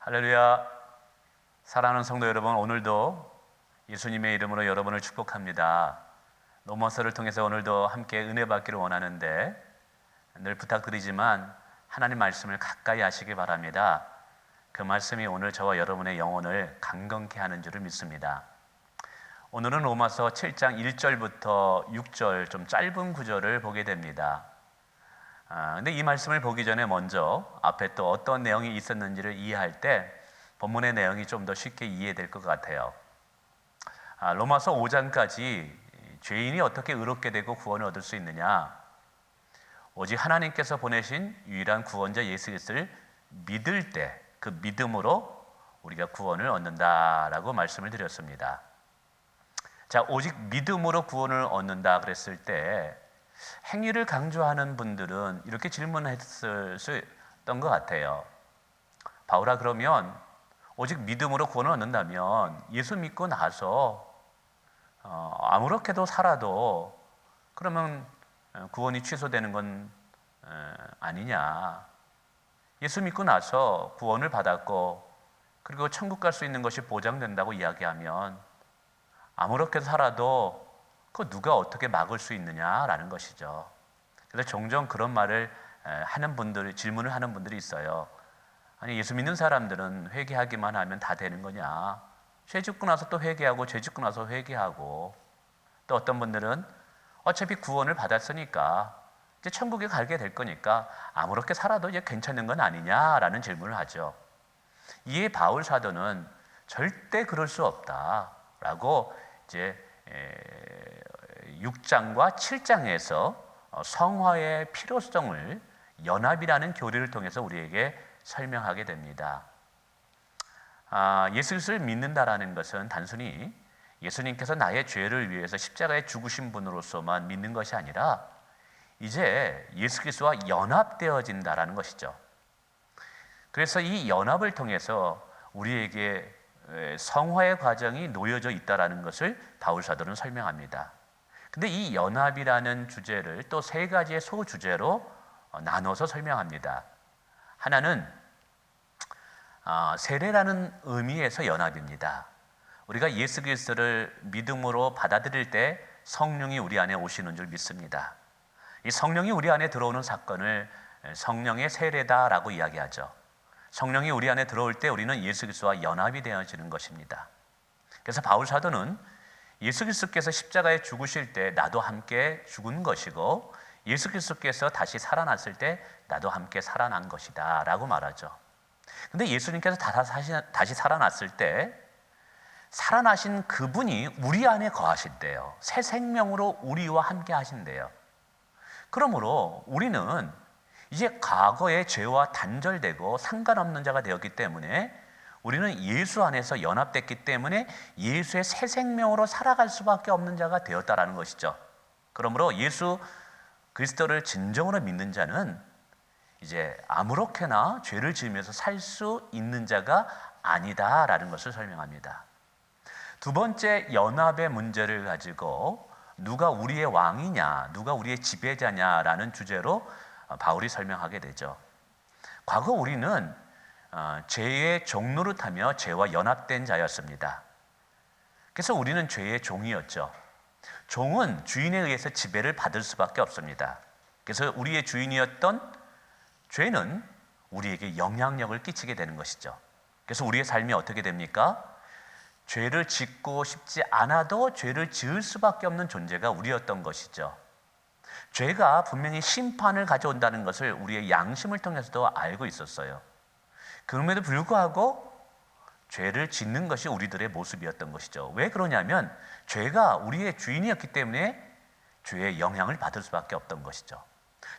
할렐루야. 사랑하는 성도 여러분, 오늘도 예수님의 이름으로 여러분을 축복합니다. 로마서를 통해서 오늘도 함께 은혜 받기를 원하는데 늘 부탁드리지만 하나님 말씀을 가까이 하시기 바랍니다. 그 말씀이 오늘 저와 여러분의 영혼을 강건케 하는 줄을 믿습니다. 오늘은 로마서 7장 1절부터 6절 좀 짧은 구절을 보게 됩니다. 근데 이 말씀을 보기 전에 먼저 앞에 또 어떤 내용이 있었는지를 이해할 때 본문의 내용이 좀 더 쉽게 이해될 것 같아요. 로마서 5장까지 죄인이 어떻게 의롭게 되고 구원을 얻을 수 있느냐? 오직 하나님께서 보내신 유일한 구원자 예수 그리스도를 믿을 때 그 믿음으로 우리가 구원을 얻는다라고 말씀을 드렸습니다. 자, 오직 믿음으로 구원을 얻는다 그랬을 때 행위를 강조하는 분들은 이렇게 질문했을 수 있던 것 같아요. 바울아, 그러면 오직 믿음으로 구원을 얻는다면 예수 믿고 나서 아무렇게도 살아도 그러면 구원이 취소되는 건 아니냐? 예수 믿고 나서 구원을 받았고 그리고 천국 갈 수 있는 것이 보장된다고 이야기하면 아무렇게도 살아도 그 누가 어떻게 막을 수 있느냐라는 것이죠. 그래서 종종 그런 말을 하는 분들, 질문을 하는 분들이 있어요. 아니, 예수 믿는 사람들은 회개하기만 하면 다 되는 거냐? 죄 짓고 나서 또 회개하고 죄 짓고 나서 회개하고, 또 어떤 분들은 어차피 구원을 받았으니까 이제 천국에 가게 될 거니까 아무렇게 살아도 이제 괜찮은 건 아니냐라는 질문을 하죠. 이에 바울 사도는 절대 그럴 수 없다라고 이제 6장과 7장에서 성화의 필요성을 연합이라는 교리를 통해서 우리에게 설명하게 됩니다. 예수 그리스도를 믿는다라는 것은 단순히 예수님께서 나의 죄를 위해서 십자가에 죽으신 분으로서만 믿는 것이 아니라 이제 예수 그리스도와 연합되어진다라는 것이죠. 그래서 이 연합을 통해서 우리에게 성화의 과정이 놓여져 있다라는 것을 바울 사도는 설명합니다. 근데 이 연합이라는 주제를 또 세 가지의 소주제로 나눠서 설명합니다. 하나는 세례라는 의미에서 연합입니다. 우리가 예수 그리스도를 믿음으로 받아들일 때 성령이 우리 안에 오시는 줄 믿습니다. 이 성령이 우리 안에 들어오는 사건을 성령의 세례다라고 이야기하죠. 성령이 우리 안에 들어올 때 우리는 예수 그리스도와 연합이 되어지는 것입니다. 그래서 바울 사도는 예수 그리스도께서 십자가에 죽으실 때 나도 함께 죽은 것이고 예수 그리스도께서 다시 살아났을 때 나도 함께 살아난 것이다 라고 말하죠. 근데 예수님께서 다시 살아났을 때 살아나신 그분이 우리 안에 거하신대요. 새 생명으로 우리와 함께 하신대요. 그러므로 우리는 이제 과거의 죄와 단절되고 상관없는 자가 되었기 때문에 우리는 예수 안에서 연합됐기 때문에 예수의 새 생명으로 살아갈 수밖에 없는 자가 되었다라는 것이죠. 그러므로 예수 그리스도를 진정으로 믿는 자는 이제 아무렇게나 죄를 지으면서 살 수 있는 자가 아니다라는 것을 설명합니다. 두 번째, 연합의 문제를 가지고 누가 우리의 왕이냐, 누가 우리의 지배자냐라는 주제로 바울이 설명하게 되죠. 과거 우리는 죄의 종노릇하며 죄와 연합된 자였습니다. 그래서 우리는 죄의 종이었죠. 종은 주인에 의해서 지배를 받을 수밖에 없습니다. 그래서 우리의 주인이었던 죄는 우리에게 영향력을 끼치게 되는 것이죠. 그래서 우리의 삶이 어떻게 됩니까? 죄를 짓고 싶지 않아도 죄를 지을 수밖에 없는 존재가 우리였던 것이죠. 죄가 분명히 심판을 가져온다는 것을 우리의 양심을 통해서도 알고 있었어요. 그럼에도 불구하고 죄를 짓는 것이 우리들의 모습이었던 것이죠. 왜 그러냐면 죄가 우리의 주인이었기 때문에 죄의 영향을 받을 수밖에 없던 것이죠.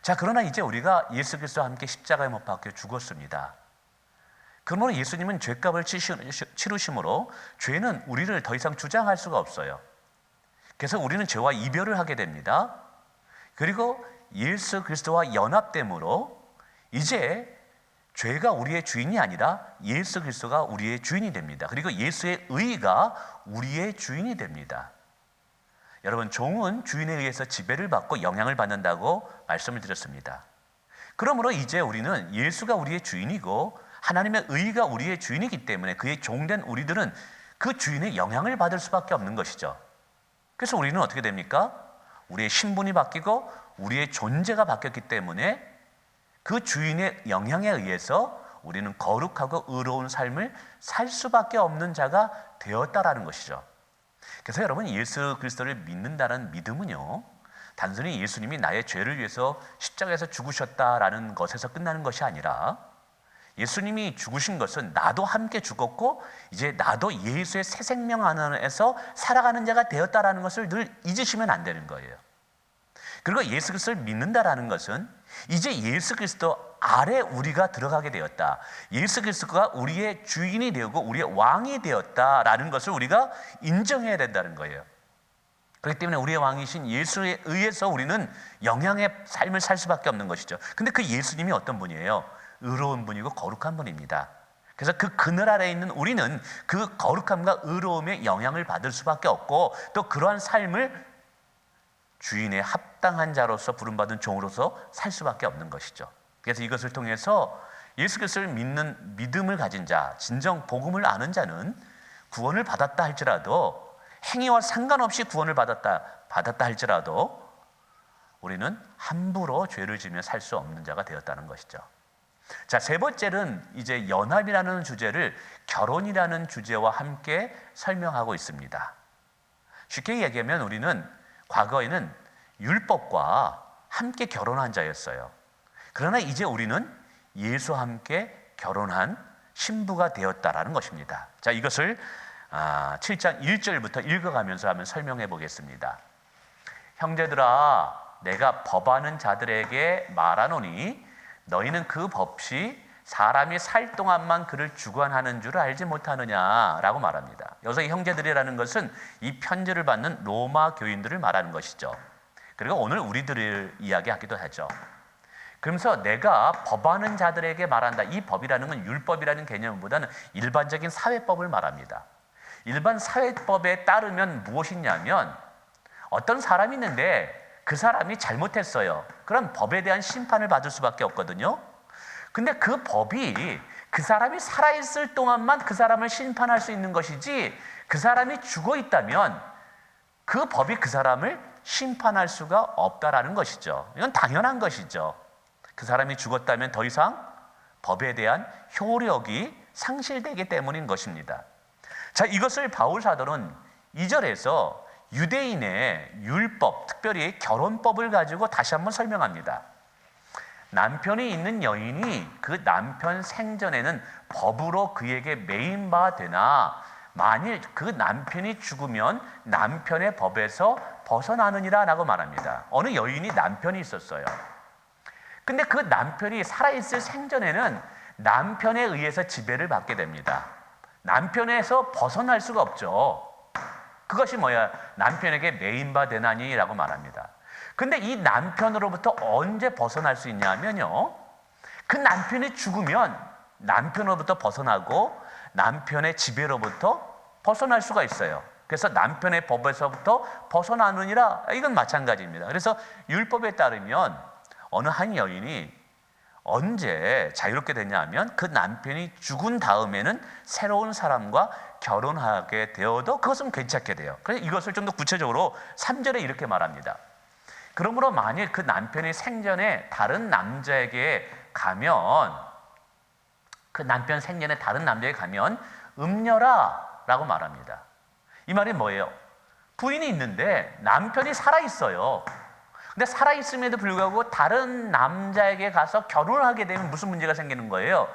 자, 그러나 이제 우리가 예수 그리스도와 함께 십자가에 못 박혀 죽었습니다. 그러므로 예수님은 죄값을 치르심으로 죄는 우리를 더 이상 주장할 수가 없어요. 그래서 우리는 죄와 이별을 하게 됩니다. 그리고 예수 그리스도와 연합됨으로 이제 죄가 우리의 주인이 아니라 예수 그리스도가 우리의 주인이 됩니다. 그리고 예수의 의가 우리의 주인이 됩니다. 여러분, 종은 주인에 의해서 지배를 받고 영향을 받는다고 말씀을 드렸습니다. 그러므로 이제 우리는 예수가 우리의 주인이고 하나님의 의가 우리의 주인이기 때문에 그의 종된 우리들은 그 주인의 영향을 받을 수밖에 없는 것이죠. 그래서 우리는 어떻게 됩니까? 우리의 신분이 바뀌고 우리의 존재가 바뀌었기 때문에 그 주인의 영향에 의해서 우리는 거룩하고 의로운 삶을 살 수밖에 없는 자가 되었다라는 것이죠. 그래서 여러분, 예수 그리스도를 믿는다는 믿음은요, 단순히 예수님이 나의 죄를 위해서 십자가에서 죽으셨다라는 것에서 끝나는 것이 아니라 예수님이 죽으신 것은 나도 함께 죽었고 이제 나도 예수의 새 생명 안에서 살아가는 자가 되었다라는 것을 늘 잊으시면 안 되는 거예요. 그리고 예수 그리스도를 믿는다라는 것은 이제 예수 그리스도 아래 우리가 들어가게 되었다. 예수 그리스도가 우리의 주인이 되고 우리의 왕이 되었다라는 것을 우리가 인정해야 된다는 거예요. 그렇기 때문에 우리의 왕이신 예수에 의해서 우리는 영향의 삶을 살 수밖에 없는 것이죠. 근데 그 예수님이 어떤 분이에요? 의로운 분이고 거룩한 분입니다. 그래서 그 그늘 아래에 있는 우리는 그 거룩함과 의로움의 영향을 받을 수밖에 없고 또 그러한 삶을 주인의 합당한 자로서 부름받은 종으로서 살 수밖에 없는 것이죠. 그래서 이것을 통해서 예수 그리스도를 믿는 믿음을 가진 자, 진정 복음을 아는 자는 구원을 받았다 할지라도 행위와 상관없이 구원을 받았다 할지라도 우리는 함부로 죄를 지며 살 수 없는 자가 되었다는 것이죠. 자, 세 번째는 이제 연합이라는 주제를 결혼이라는 주제와 함께 설명하고 있습니다. 쉽게 얘기하면 우리는 과거에는 율법과 함께 결혼한 자였어요. 그러나 이제 우리는 예수와 함께 결혼한 신부가 되었다라는 것입니다. 자, 이것을 7장 1절부터 읽어가면서 한번 설명해 보겠습니다. 형제들아, 내가 법하는 자들에게 말하노니 너희는 그 법이 사람이 살 동안만 그를 주관하는 줄 알지 못하느냐라고 말합니다. 여기서 이 형제들이라는 것은 이 편지를 받는 로마 교인들을 말하는 것이죠. 그리고 오늘 우리들을 이야기하기도 하죠. 그러면서 내가 법하는 자들에게 말한다. 이 법이라는 건 율법이라는 개념보다는 일반적인 사회법을 말합니다. 일반 사회법에 따르면 무엇이냐면 어떤 사람이 있는데 그 사람이 잘못했어요. 그럼 법에 대한 심판을 받을 수밖에 없거든요. 근데 그 법이 그 사람이 살아있을 동안만 그 사람을 심판할 수 있는 것이지 그 사람이 죽어 있다면 그 법이 그 사람을 심판할 수가 없다라는 것이죠. 이건 당연한 것이죠. 그 사람이 죽었다면 더 이상 법에 대한 효력이 상실되기 때문인 것입니다. 자, 이것을 바울 사도는 2절에서 유대인의 율법, 특별히 결혼법을 가지고 다시 한번 설명합니다. 남편이 있는 여인이 그 남편 생전에는 법으로 그에게 매인 바 되나 만일 그 남편이 죽으면 남편의 법에서 벗어나느니라 라고 말합니다. 어느 여인이 남편이 있었어요. 근데 그 남편이 살아있을 생전에는 남편에 의해서 지배를 받게 됩니다. 남편에서 벗어날 수가 없죠. 그것이 뭐야? 남편에게 매인바 되나니 라고 말합니다. 근데 이 남편으로부터 언제 벗어날 수 있냐면요, 그 남편이 죽으면 남편으로부터 벗어나고 남편의 지배로부터 벗어날 수가 있어요. 그래서 남편의 법에서부터 벗어나느니라, 이건 마찬가지입니다. 그래서 율법에 따르면 어느 한 여인이 언제 자유롭게 되냐면 그 남편이 죽은 다음에는 새로운 사람과 결혼하게 되어도 그것은 괜찮게 돼요. 그래서 이것을 좀 더 구체적으로 3절에 이렇게 말합니다. 그러므로 만일 그 남편이 생전에 다른 남자에게 가면, 그 남편 생전에 다른 남자에게 가면 음녀라 라고 말합니다. 이 말이 뭐예요? 부인이 있는데 남편이 살아있어요. 근데 살아있음에도 불구하고 다른 남자에게 가서 결혼을 하게 되면 무슨 문제가 생기는 거예요?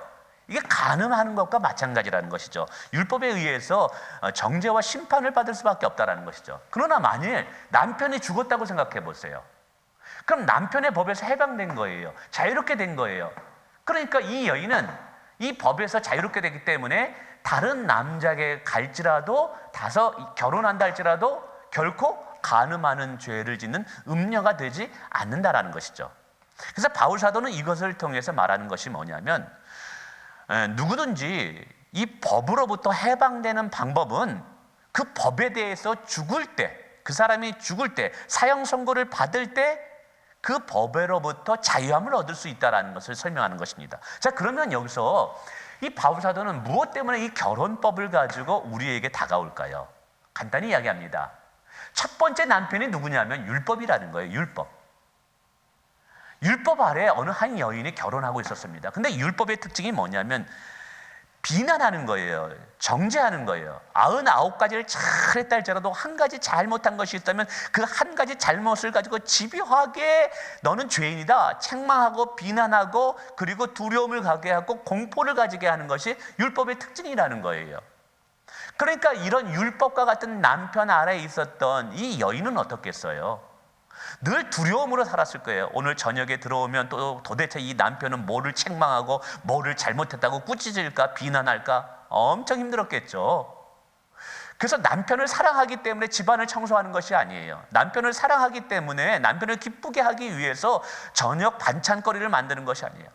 이게 간음하는 것과 마찬가지라는 것이죠. 율법에 의해서 정죄와 심판을 받을 수밖에 없다는 것이죠. 그러나 만일 남편이 죽었다고 생각해 보세요. 그럼 남편의 법에서 해방된 거예요. 자유롭게 된 거예요. 그러니까 이 여인은 이 법에서 자유롭게 되기 때문에 다른 남자에게 갈지라도, 다서 결혼한다 할지라도 결코 간음하는 죄를 짓는 음녀가 되지 않는다라는 것이죠. 그래서 바울 사도는 이것을 통해서 말하는 것이 뭐냐면, 누구든지 이 법으로부터 해방되는 방법은 그 법에 대해서 죽을 때, 그 사람이 죽을 때, 사형 선고를 받을 때 그 법에로부터 자유함을 얻을 수 있다는 것을 설명하는 것입니다. 자, 그러면 여기서 이 바울 사도는 무엇 때문에 이 결혼법을 가지고 우리에게 다가올까요? 간단히 이야기합니다. 첫 번째 남편이 누구냐면 율법이라는 거예요. 율법. 율법 아래 어느 한 여인이 결혼하고 있었습니다. 근데 율법의 특징이 뭐냐면 비난하는 거예요. 정죄하는 거예요. 99가지를 잘했다 할지라도 한 가지 잘못한 것이 있다면 그 한 가지 잘못을 가지고 집요하게 너는 죄인이다 책망하고 비난하고 그리고 두려움을 가게 하고 공포를 가지게 하는 것이 율법의 특징이라는 거예요. 그러니까 이런 율법과 같은 남편 아래에 있었던 이 여인은 어떻겠어요? 늘 두려움으로 살았을 거예요. 오늘 저녁에 들어오면 또 도대체 이 남편은 뭐를 책망하고 뭐를 잘못했다고 꾸짖을까 비난할까 엄청 힘들었겠죠. 그래서 남편을 사랑하기 때문에 집안을 청소하는 것이 아니에요. 남편을 사랑하기 때문에 남편을 기쁘게 하기 위해서 저녁 반찬거리를 만드는 것이 아니에요.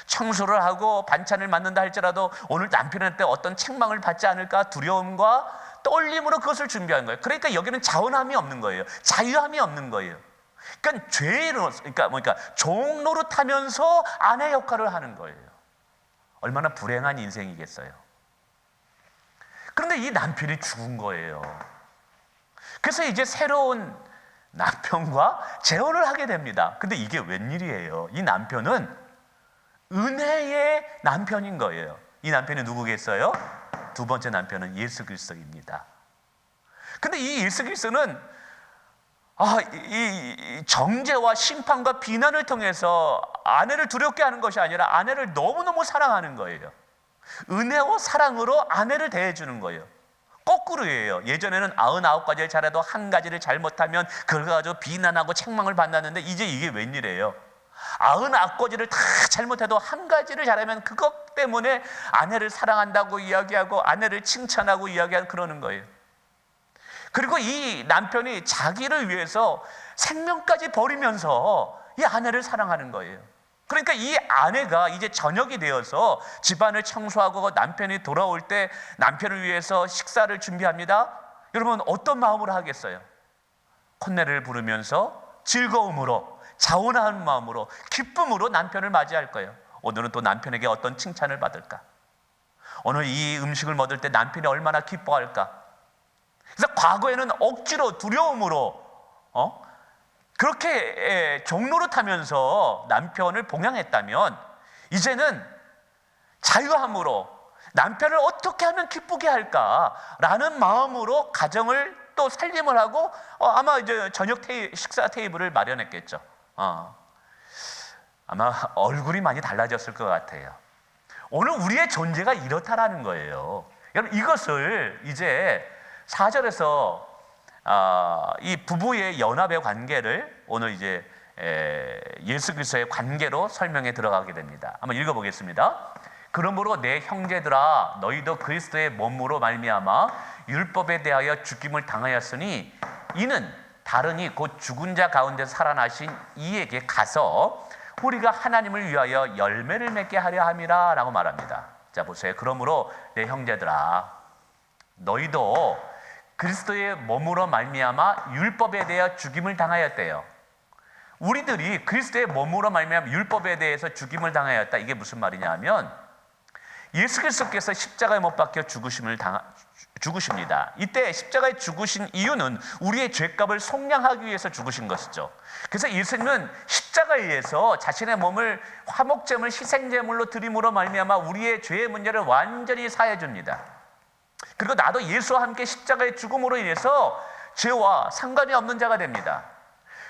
청소를 하고 반찬을 만든다 할지라도 오늘 남편한테 어떤 책망을 받지 않을까 두려움과 떨림으로 그것을 준비한 거예요. 그러니까 여기는 자원함이 없는 거예요. 자유함이 없는 거예요. 그러니까 그러니까 종 노릇하면서 아내 역할을 하는 거예요. 얼마나 불행한 인생이겠어요. 그런데 이 남편이 죽은 거예요. 그래서 이제 새로운 남편과 재혼을 하게 됩니다. 근데 이게 웬일이에요? 이 남편은 은혜의 남편인 거예요. 이 남편이 누구겠어요? 두 번째 남편은 예수 그리스도입니다. 근데 이 예수 그리스도는 이 정죄와 심판과 비난을 통해서 아내를 두렵게 하는 것이 아니라 아내를 너무너무 사랑하는 거예요. 은혜와 사랑으로 아내를 대해주는 거예요. 거꾸로예요. 예전에는 99가지를 잘해도 한 가지를 잘못하면 그걸 가지고 비난하고 책망을 받았는데 이제 이게 웬일이에요? 99가지를 다 잘못해도 한 가지를 잘하면 그것 때문에 아내를 사랑한다고 이야기하고 아내를 칭찬하고 이야기하고 그러는 거예요. 그리고 이 남편이 자기를 위해서 생명까지 버리면서 이 아내를 사랑하는 거예요. 그러니까 이 아내가 이제 저녁이 되어서 집안을 청소하고 남편이 돌아올 때 남편을 위해서 식사를 준비합니다. 여러분 어떤 마음으로 하겠어요? 콧노래를 부르면서 즐거움으로 자원한 마음으로 기쁨으로 남편을 맞이할 거예요. 오늘은 또 남편에게 어떤 칭찬을 받을까? 오늘 이 음식을 먹을 때 남편이 얼마나 기뻐할까? 그래서 과거에는 억지로 두려움으로 그렇게 종노릇하면서 남편을 봉양했다면 이제는 자유함으로 남편을 어떻게 하면 기쁘게 할까라는 마음으로 가정을 또 살림을 하고 아마 이제 저녁 식사 테이블을 마련했겠죠. 아마 얼굴이 많이 달라졌을 것 같아요. 오늘 우리의 존재가 이렇다라는 거예요. 여러분 이것을 이제 4절에서 이 부부의 연합의 관계를 오늘 이제 예수 그리스도의 관계로 설명해 들어가게 됩니다. 한번 읽어보겠습니다. 그러므로 내 형제들아 너희도 그리스도의 몸으로 말미암아 율법에 대하여 죽임을 당하였으니 이는 다르니 곧 죽은 자 가운데 살아나신 이에게 가서 우리가 하나님을 위하여 열매를 맺게 하려 함이라 라고 말합니다. 자 보세요. 그러므로 내 형제들아 너희도 그리스도의 몸으로 말미암아 율법에 대하여 죽임을 당하였대요. 우리들이 그리스도의 몸으로 말미암아 율법에 대해서 죽임을 당하였다. 이게 무슨 말이냐 하면 예수 그리스도께서 십자가에 못 박혀 죽으십니다. 이때 십자가에 죽으신 이유는 우리의 죄값을 속량하기 위해서 죽으신 것이죠. 그래서 예수님은 십자가에서 자신의 몸을 화목제물 희생제물로 드림으로 말미암아 우리의 죄의 문제를 완전히 사해 줍니다. 그리고 나도 예수와 함께 십자가의 죽음으로 인해서 죄와 상관이 없는 자가 됩니다.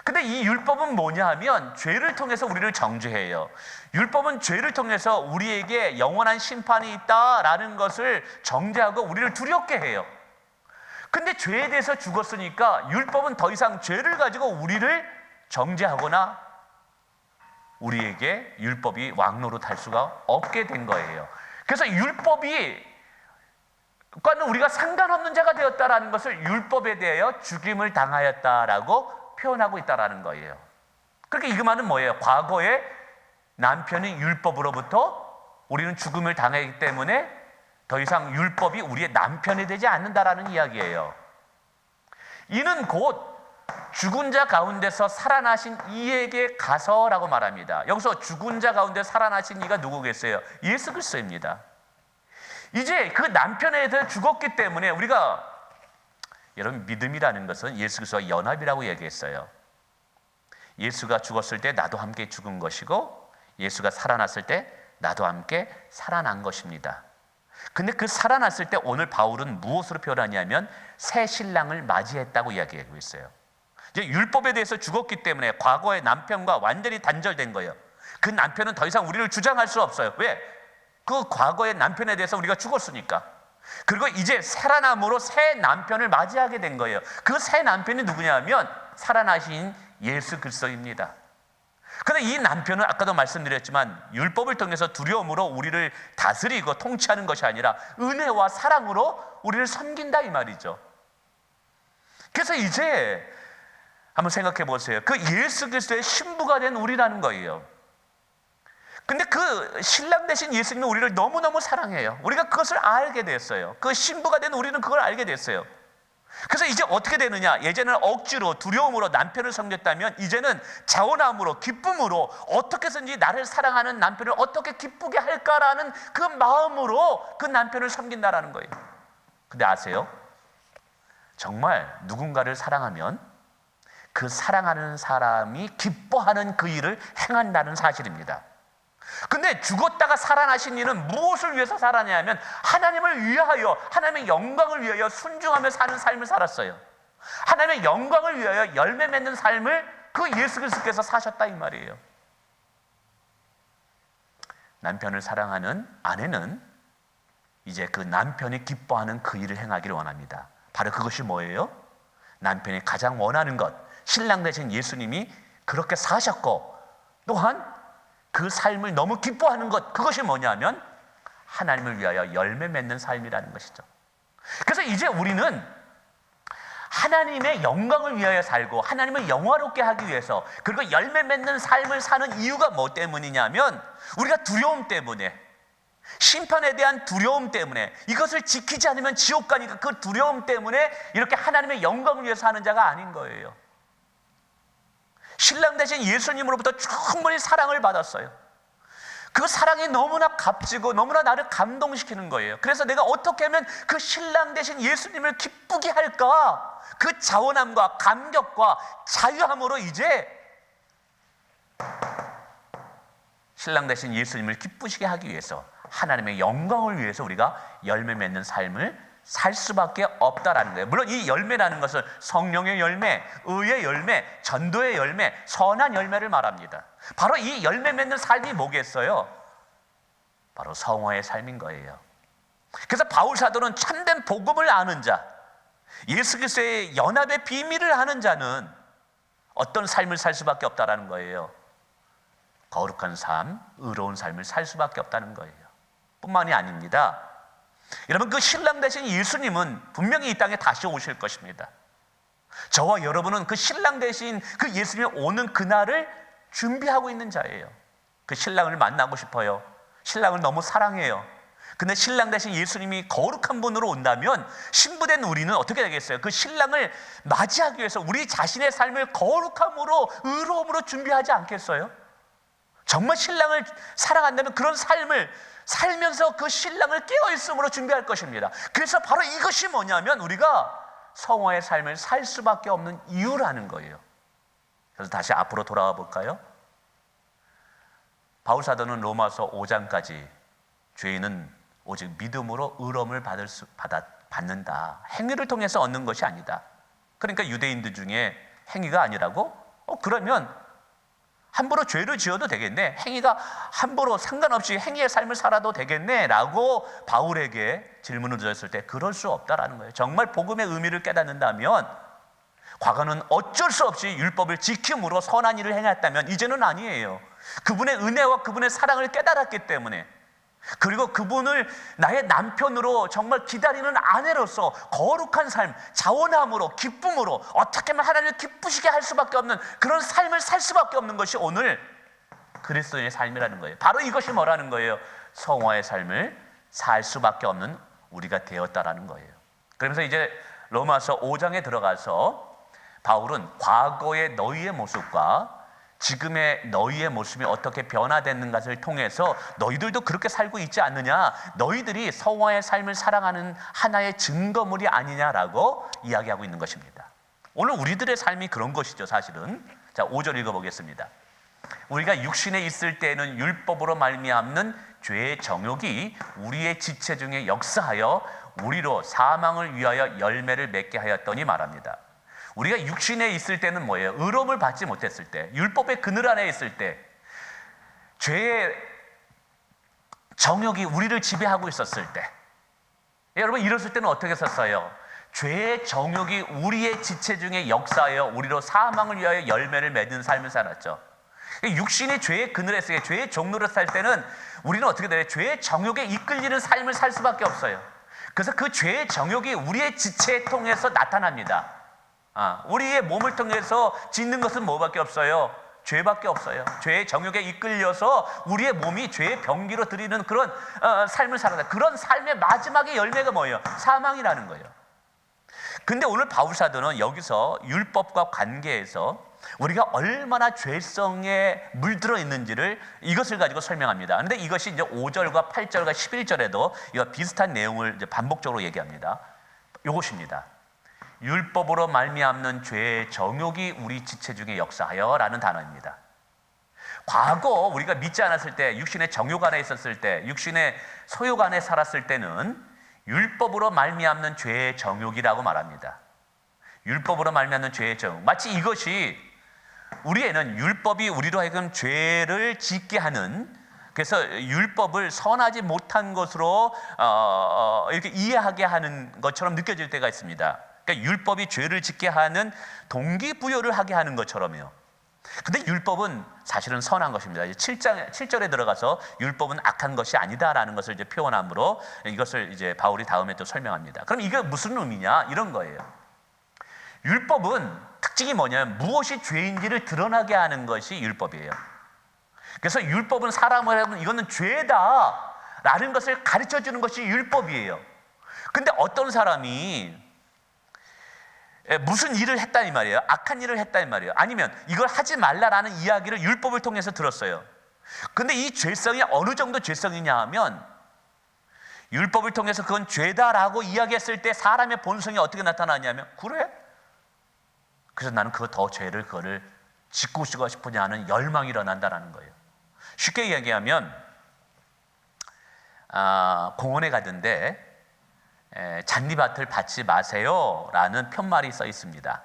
근데 이 율법은 뭐냐 하면 죄를 통해서 우리를 정죄해요. 율법은 죄를 통해서 우리에게 영원한 심판이 있다라는 것을 정죄하고 우리를 두렵게 해요. 근데 죄에 대해서 죽었으니까 율법은 더 이상 죄를 가지고 우리를 정죄하거나 우리에게 율법이 왕노릇할 수가 없게 된 거예요. 그래서 율법이 과는 우리가 상관없는 자가 되었다라는 것을 율법에 대하여 죽임을 당하였다라고 표현하고 있다라는 거예요. 그러니까 이 말은 뭐예요? 과거에 남편이 율법으로부터 우리는 죽음을 당하기 때문에 더 이상 율법이 우리의 남편이 되지 않는다라는 이야기예요. 이는 곧 죽은 자 가운데서 살아나신 이에게 가서라고 말합니다. 여기서 죽은 자 가운데 살아나신 이가 누구겠어요? 예수 그리스도입니다. 이제 그 남편에 대해 죽었기 때문에 우리가, 여러분, 믿음이라는 것은 예수 그리스도와 연합이라고 얘기했어요. 예수가 죽었을 때 나도 함께 죽은 것이고, 예수가 살아났을 때 나도 함께 살아난 것입니다. 근데 그 살아났을 때 오늘 바울은 무엇으로 표현하냐면 새 신랑을 맞이했다고 이야기하고 있어요. 이제 율법에 대해서 죽었기 때문에 과거의 남편과 완전히 단절된 거예요. 그 남편은 더 이상 우리를 주장할 수 없어요. 왜? 그 과거의 남편에 대해서 우리가 죽었으니까. 그리고 이제 살아남으로 새 남편을 맞이하게 된 거예요. 그 새 남편이 누구냐면 살아나신 예수 그리스도입니다. 그런데 이 남편은 아까도 말씀드렸지만 율법을 통해서 두려움으로 우리를 다스리고 통치하는 것이 아니라 은혜와 사랑으로 우리를 섬긴다 이 말이죠. 그래서 이제 한번 생각해 보세요. 그 예수 그리스도의 신부가 된 우리라는 거예요. 근데 그 신랑 되신 예수님은 우리를 너무너무 사랑해요. 우리가 그것을 알게 됐어요. 그 신부가 된 우리는 그걸 알게 됐어요. 그래서 이제 어떻게 되느냐? 예전에는 억지로 두려움으로 남편을 섬겼다면 이제는 자원함으로 기쁨으로 어떻게 해서든지 나를 사랑하는 남편을 어떻게 기쁘게 할까라는 그 마음으로 그 남편을 섬긴다라는 거예요. 근데 아세요? 정말 누군가를 사랑하면 그 사랑하는 사람이 기뻐하는 그 일을 행한다는 사실입니다. 근데 죽었다가 살아나신 이는 무엇을 위해서 살았냐면 하나님을 위하여, 하나님의 영광을 위하여 순종하며 사는 삶을 살았어요. 하나님의 영광을 위하여 열매 맺는 삶을 그 예수 그리스도께서 사셨다 이 말이에요. 남편을 사랑하는 아내는 이제 그 남편이 기뻐하는 그 일을 행하기를 원합니다. 바로 그것이 뭐예요? 남편이 가장 원하는 것, 신랑 되신 예수님이 그렇게 사셨고 또한 그 삶을 너무 기뻐하는 것, 그것이 뭐냐면 하나님을 위하여 열매 맺는 삶이라는 것이죠. 그래서 이제 우리는 하나님의 영광을 위하여 살고 하나님을 영화롭게 하기 위해서, 그리고 열매 맺는 삶을 사는 이유가 뭐 때문이냐면 우리가 두려움 때문에, 심판에 대한 두려움 때문에, 이것을 지키지 않으면 지옥 가니까 그 두려움 때문에 이렇게 하나님의 영광을 위해서 하는 자가 아닌 거예요. 신랑 되신 예수님으로부터 충분히 사랑을 받았어요. 그 사랑이 너무나 값지고 너무나 나를 감동시키는 거예요. 그래서 내가 어떻게 하면 그 신랑 되신 예수님을 기쁘게 할까? 그 자원함과 감격과 자유함으로 이제 신랑 되신 예수님을 기쁘시게 하기 위해서, 하나님의 영광을 위해서 우리가 열매 맺는 삶을 살 수밖에 없다라는 거예요. 물론 이 열매라는 것은 성령의 열매, 의의 열매, 전도의 열매, 선한 열매를 말합니다. 바로 이 열매 맺는 삶이 뭐겠어요? 바로 성화의 삶인 거예요. 그래서 바울 사도는 참된 복음을 아는 자, 예수 그리스도의 연합의 비밀을 아는 자는 어떤 삶을 살 수밖에 없다라는 거예요. 거룩한 삶, 의로운 삶을 살 수밖에 없다는 거예요. 뿐만이 아닙니다. 여러분, 그 신랑 되신 예수님은 분명히 이 땅에 다시 오실 것입니다. 저와 여러분은 그 신랑 되신 그 예수님이 오는 그날을 준비하고 있는 자예요. 그 신랑을 만나고 싶어요. 신랑을 너무 사랑해요. 근데 신랑 되신 예수님이 거룩한 분으로 온다면 신부된 우리는 어떻게 되겠어요? 그 신랑을 맞이하기 위해서 우리 자신의 삶을 거룩함으로, 의로움으로 준비하지 않겠어요? 정말 신랑을 사랑한다면 그런 삶을 살면서 그 신랑을 깨어있음으로 준비할 것입니다. 그래서 바로 이것이 뭐냐면 우리가 성화의 삶을 살 수밖에 없는 이유라는 거예요. 그래서 다시 앞으로 돌아와 볼까요? 바울 사도는 로마서 5장까지 죄인은 오직 믿음으로 의로움을 받는다. 행위를 통해서 얻는 것이 아니다. 그러니까 유대인들 중에 행위가 아니라고? 그러면 함부로 죄를 지어도 되겠네, 행위가 함부로 상관없이 행위의 삶을 살아도 되겠네 라고 바울에게 질문을 드렸을 때 그럴 수 없다라는 거예요. 정말 복음의 의미를 깨닫는다면 과거는 어쩔 수 없이 율법을 지킴으로 선한 일을 행했다면 이제는 아니에요. 그분의 은혜와 그분의 사랑을 깨달았기 때문에, 그리고 그분을 나의 남편으로 정말 기다리는 아내로서 거룩한 삶, 자원함으로, 기쁨으로 어떻게 하면 하나님을 기쁘시게 할 수밖에 없는 그런 삶을 살 수밖에 없는 것이 오늘 그리스도인의 삶이라는 거예요. 바로 이것이 뭐라는 거예요? 성화의 삶을 살 수밖에 없는 우리가 되었다라는 거예요. 그러면서 이제 로마서 5장에 들어가서 바울은 과거의 너희의 모습과 지금의 너희의 모습이 어떻게 변화되는 것을 통해서 너희들도 그렇게 살고 있지 않느냐, 너희들이 성화의 삶을 살아가는 하나의 증거물이 아니냐라고 이야기하고 있는 것입니다. 오늘 우리들의 삶이 그런 것이죠, 사실은. 자, 5절 읽어보겠습니다. 우리가 육신에 있을 때에는 율법으로 말미암는 죄의 정욕이 우리의 지체 중에 역사하여 우리로 사망을 위하여 열매를 맺게 하였더니 말합니다. 우리가 육신에 있을 때는 뭐예요? 의로움을 받지 못했을 때, 율법의 그늘 안에 있을 때, 죄의 정욕이 우리를 지배하고 있었을 때, 여러분 이랬을 때는 어떻게 썼어요? 죄의 정욕이 우리의 지체 중에 역사하여 우리로 사망을 위하여 열매를 맺는 삶을 살았죠. 육신이 죄의 그늘에서 죄의 종로를 살 때는 우리는 어떻게 돼요? 죄의 정욕에 이끌리는 삶을 살 수밖에 없어요. 그래서 그 죄의 정욕이 우리의 지체에 통해서 나타납니다. 우리의 몸을 통해서 짓는 것은 뭐밖에 없어요? 죄밖에 없어요. 죄의 정욕에 이끌려서 우리의 몸이 죄의 병기로 드리는 그런 삶을 살아다. 그런 삶의 마지막의 열매가 뭐예요? 사망이라는 거예요. 근데 오늘 바울 사도는 여기서 율법과 관계에서 우리가 얼마나 죄성에 물들어 있는지를 이것을 가지고 설명합니다. 그런데 이것이 이제 5절과 8절과 11절에도 이거 비슷한 내용을 이제 반복적으로 얘기합니다. 이것입니다. 율법으로 말미암는 죄의 정욕이 우리 지체 중에 역사하여라는 단어입니다. 과거 우리가 믿지 않았을 때, 육신의 정욕 안에 있었을 때, 육신의 소욕 안에 살았을 때는 율법으로 말미암는 죄의 정욕이라고 말합니다. 율법으로 말미암는 죄의 정욕. 마치 이것이 우리에는 율법이 우리로 하여금 죄를 짓게 하는, 그래서 율법을 선하지 못한 것으로 이렇게 이해하게 하는 것처럼 느껴질 때가 있습니다. 그러니까 율법이 죄를 짓게 하는 동기부여를 하게 하는 것처럼요. 근데 율법은 사실은 선한 것입니다. 7절에 들어가서 율법은 악한 것이 아니다라는 것을 이제 표현함으로 이것을 이제 바울이 다음에 또 설명합니다. 그럼 이게 무슨 의미냐? 이런 거예요. 율법은 특징이 뭐냐면 무엇이 죄인지를 드러나게 하는 것이 율법이에요. 그래서 율법은 사람을 하면 이거는 죄다라는 것을 가르쳐 주는 것이 율법이에요. 근데 어떤 사람이 무슨 일을 했다 이 말이에요. 악한 일을 했다 이 말이에요. 아니면 이걸 하지 말라라는 이야기를 율법을 통해서 들었어요. 근데 이 죄성이 어느 정도 죄성이냐 하면 율법을 통해서 그건 죄다라고 이야기했을 때 사람의 본성이 어떻게 나타나냐면 그래? 그래서 나는 그거를 짓고 싶으냐 하는 열망이 일어난다는 거예요. 쉽게 얘기하면 공원에 가던데 잔디밭을 받지 마세요 라는 푯말이 써 있습니다.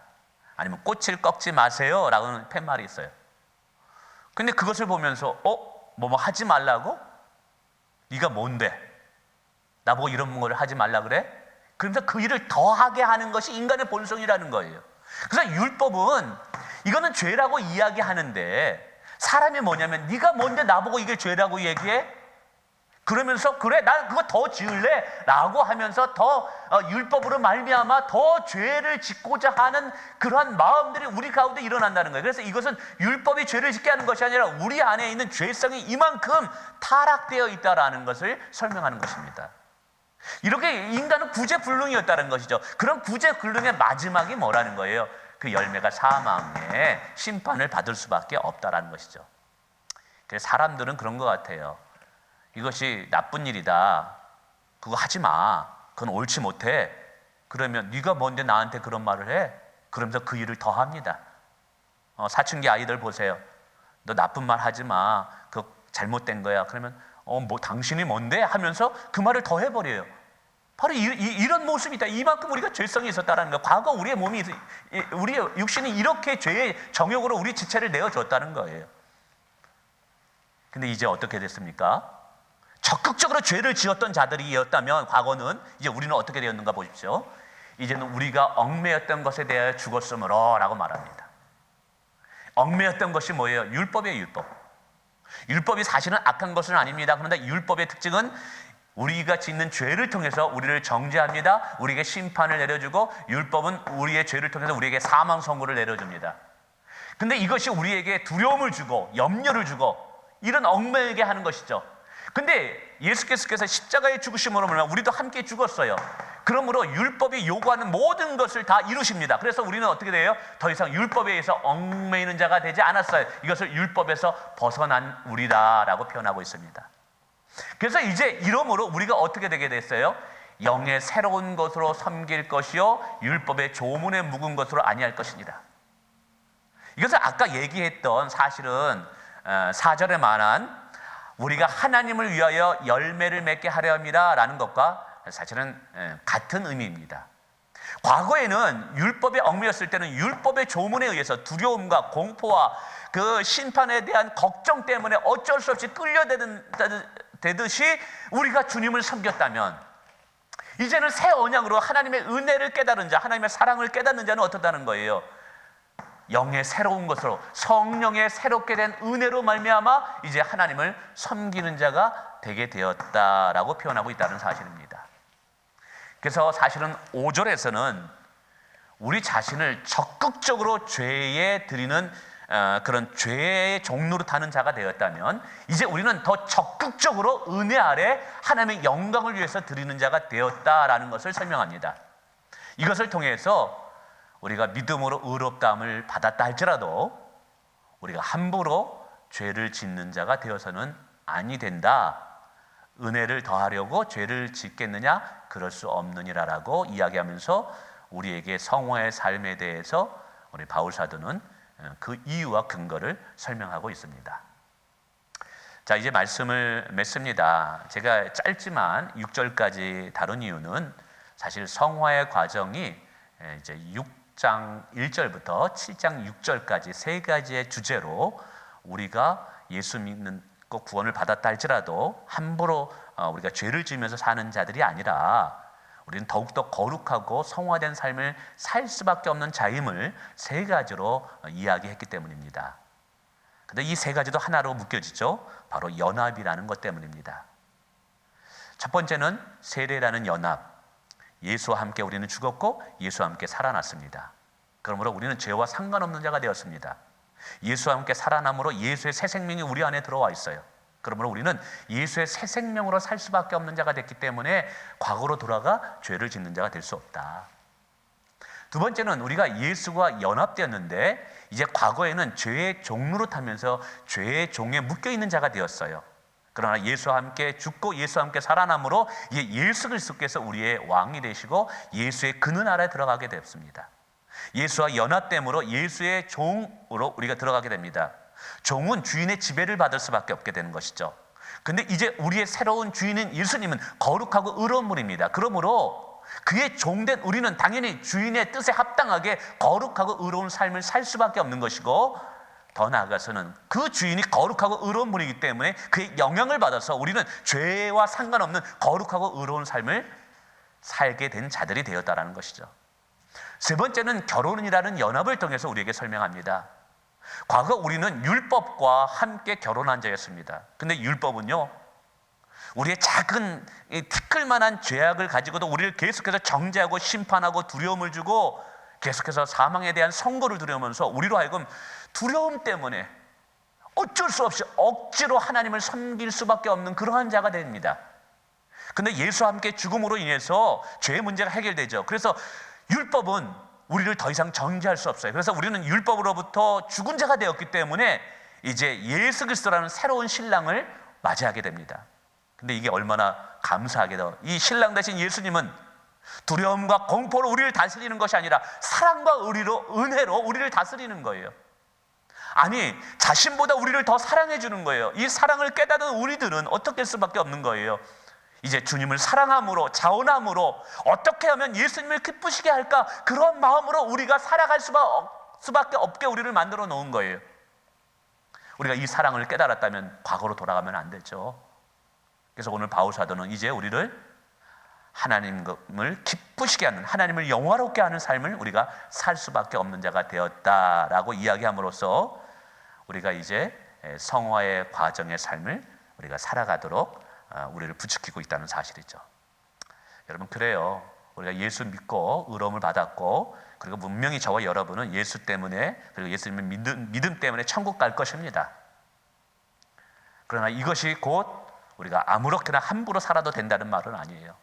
아니면 꽃을 꺾지 마세요 라는 푯말이 있어요. 근데 그것을 보면서 뭐 하지 말라고? 네가 뭔데? 나보고 이런 걸 하지 말라 그래? 그러면서 그 일을 더하게 하는 것이 인간의 본성이라는 거예요. 그래서 율법은 이거는 죄라고 이야기하는데 사람이 뭐냐면 네가 뭔데 나보고 이게 죄라고 얘기해? 그러면서 그래 난 그거 더 지을래 라고 하면서 더 율법으로 말미암아 더 죄를 짓고자 하는 그러한 마음들이 우리 가운데 일어난다는 거예요. 그래서 이것은 율법이 죄를 짓게 하는 것이 아니라 우리 안에 있는 죄성이 이만큼 타락되어 있다라는 것을 설명하는 것입니다. 이렇게 인간은 구제불능이었다는 것이죠. 그런 구제불능의 마지막이 뭐라는 거예요? 그 열매가 사망의 심판을 받을 수밖에 없다라는 것이죠. 그래서 사람들은 그런 것 같아요. 이것이 나쁜 일이다. 그거 하지 마. 그건 옳지 못해. 그러면 네가 뭔데 나한테 그런 말을 해? 그러면서 그 일을 더 합니다. 사춘기 아이들 보세요. 너 나쁜 말 하지 마. 그거 잘못된 거야. 그러면 뭐 당신이 뭔데? 하면서 그 말을 더 해버려요. 바로 이런 모습이다. 이만큼 우리가 죄성이 있었다는 거예요. 과거 우리의 몸이, 우리의 육신이 이렇게 죄의 정욕으로 우리 지체를 내어줬다는 거예요. 근데 이제 어떻게 됐습니까? 적극적으로 죄를 지었던 자들이었다면 과거는 이제 우리는 어떻게 되었는가 보십시오. 이제는 우리가 얽매였던 것에 대하여 죽었으므로 라고 말합니다. 얽매였던 것이 뭐예요? 율법이에요. 율법. 율법이 사실은 악한 것은 아닙니다. 그런데 율법의 특징은 우리가 짓는 죄를 통해서 우리를 정죄합니다. 우리에게 심판을 내려주고 율법은 우리의 죄를 통해서 우리에게 사망 선고를 내려줍니다. 근데 이것이 우리에게 두려움을 주고 염려를 주고 이런 얽매이게 하는 것이죠. 근데 예수께서 십자가에 죽으심으로 말미암아 우리도 함께 죽었어요. 그러므로 율법이 요구하는 모든 것을 다 이루십니다. 그래서 우리는 어떻게 돼요? 더 이상 율법에 의해서 얽매이는 자가 되지 않았어요. 이것을 율법에서 벗어난 우리다라고 표현하고 있습니다. 그래서 이제 이러므로 우리가 어떻게 되게 됐어요? 영의 새로운 것으로 섬길 것이요 율법의 조문에 묵은 것으로 아니할 것이니라. 이것은 아까 얘기했던 사실은 4절에 말한 우리가 하나님을 위하여 열매를 맺게 하려 함이라 라는 것과 사실은 같은 의미입니다. 과거에는 율법에 얽매였을 때는 율법의 조문에 의해서 두려움과 공포와 그 심판에 대한 걱정 때문에 어쩔 수 없이 끌려대듯이 우리가 주님을 섬겼다면, 이제는 새 언약으로 하나님의 은혜를 깨달은 자, 하나님의 사랑을 깨닫는 자는 어떻다는 거예요? 영의 새로운 것으로, 성령의 새롭게 된 은혜로 말미암아 이제 하나님을 섬기는 자가 되게 되었다라고 표현하고 있다는 사실입니다. 그래서 사실은 5절에서는 우리 자신을 적극적으로 죄에 드리는 그런 죄의 종로로 타는 자가 되었다면, 이제 우리는 더 적극적으로 은혜 아래 하나님의 영광을 위해서 드리는 자가 되었다라는 것을 설명합니다. 이것을 통해서 우리가 믿음으로 의롭다함을 받았다 할지라도 우리가 함부로 죄를 짓는 자가 되어서는 아니 된다. 은혜를 더하려고 죄를 짓겠느냐? 그럴 수 없느니라라고 이야기하면서 우리에게 성화의 삶에 대해서 우리 바울 사도는 그 이유와 근거를 설명하고 있습니다. 자, 이제 말씀을 맺습니다. 제가 짧지만 6절까지 다룬 이유는 사실 성화의 과정이 이제 6장 1절부터 7장 6절까지 세 가지의 주제로 우리가 예수 믿는 것 구원을 받았다 할지라도 함부로 우리가 죄를 지으면서 사는 자들이 아니라 우리는 더욱더 거룩하고 성화된 삶을 살 수밖에 없는 자임을 세 가지로 이야기했기 때문입니다. 근데 이 세 가지도 하나로 묶여지죠. 바로 연합이라는 것 때문입니다. 첫 번째는 세례라는 연합. 예수와 함께 우리는 죽었고 예수와 함께 살아났습니다. 그러므로 우리는 죄와 상관없는 자가 되었습니다. 예수와 함께 살아남으로 예수의 새 생명이 우리 안에 들어와 있어요. 그러므로 우리는 예수의 새 생명으로 살 수밖에 없는 자가 됐기 때문에 과거로 돌아가 죄를 짓는 자가 될 수 없다. 두 번째는 우리가 예수와 연합되었는데 이제 과거에는 죄의 종로로 타면서 죄의 종에 묶여있는 자가 되었어요. 그러나 예수와 함께 죽고 예수와 함께 살아남으로 예수 그리스도께서 우리의 왕이 되시고 예수의 그늘 아래 들어가게 되었습니다. 예수와 연합됨으로 예수의 종으로 우리가 들어가게 됩니다. 종은 주인의 지배를 받을 수밖에 없게 되는 것이죠. 근데 이제 우리의 새로운 주인인 예수님은 거룩하고 의로운 분입니다. 그러므로 그의 종된 우리는 당연히 주인의 뜻에 합당하게 거룩하고 의로운 삶을 살 수밖에 없는 것이고, 더 나아가서는 그 주인이 거룩하고 의로운 분이기 때문에 그의 영향을 받아서 우리는 죄와 상관없는 거룩하고 의로운 삶을 살게 된 자들이 되었다는 것이죠. 세 번째는 결혼이라는 연합을 통해서 우리에게 설명합니다. 과거 우리는 율법과 함께 결혼한 자였습니다. 근데 율법은요, 우리의 작은 티끌만한 죄악을 가지고도 우리를 계속해서 정죄하고 심판하고 두려움을 주고 계속해서 사망에 대한 선고를 두려우면서 우리로 하여금 두려움 때문에 어쩔 수 없이 억지로 하나님을 섬길 수밖에 없는 그러한 자가 됩니다. 근데 예수와 함께 죽음으로 인해서 죄의 문제가 해결되죠. 그래서 율법은 우리를 더 이상 정죄할 수 없어요. 그래서 우리는 율법으로부터 죽은 자가 되었기 때문에 이제 예수 그리스도라는 새로운 신랑을 맞이하게 됩니다. 근데 이게 얼마나 감사하게도 이 신랑 되신 예수님은 두려움과 공포로 우리를 다스리는 것이 아니라 사랑과 의리로, 은혜로 우리를 다스리는 거예요. 아니, 자신보다 우리를 더 사랑해 주는 거예요. 이 사랑을 깨닫는 우리들은 어떻게 할 수밖에 없는 거예요. 이제 주님을 사랑함으로, 자원함으로 어떻게 하면 예수님을 기쁘시게 할까, 그런 마음으로 우리가 살아갈 수밖에 없게 우리를 만들어 놓은 거예요. 우리가 이 사랑을 깨달았다면 과거로 돌아가면 안 되죠. 그래서 오늘 바울 사도는 이제 우리를 하나님을 기쁘시게 하는, 하나님을 영화롭게 하는 삶을 우리가 살 수밖에 없는 자가 되었다라고 이야기함으로써 우리가 이제 성화의 과정의 삶을 우리가 살아가도록 우리를 부추기고 있다는 사실이죠. 여러분, 그래요. 우리가 예수 믿고 의로움을 받았고, 그리고 분명히 저와 여러분은 예수 때문에, 그리고 예수님의 믿음 때문에 천국 갈 것입니다. 그러나 이것이 곧 우리가 아무렇게나 함부로 살아도 된다는 말은 아니에요.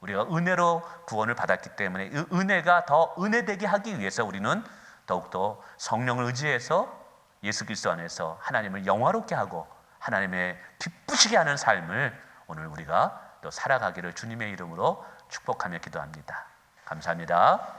우리가 은혜로 구원을 받았기 때문에 이 은혜가 더 은혜되게 하기 위해서 우리는 더욱더 성령을 의지해서 예수 그리스도 안에서 하나님을 영화롭게 하고 하나님의 기쁘시게 하는 삶을 오늘 우리가 또 살아가기를 주님의 이름으로 축복하며 기도합니다. 감사합니다.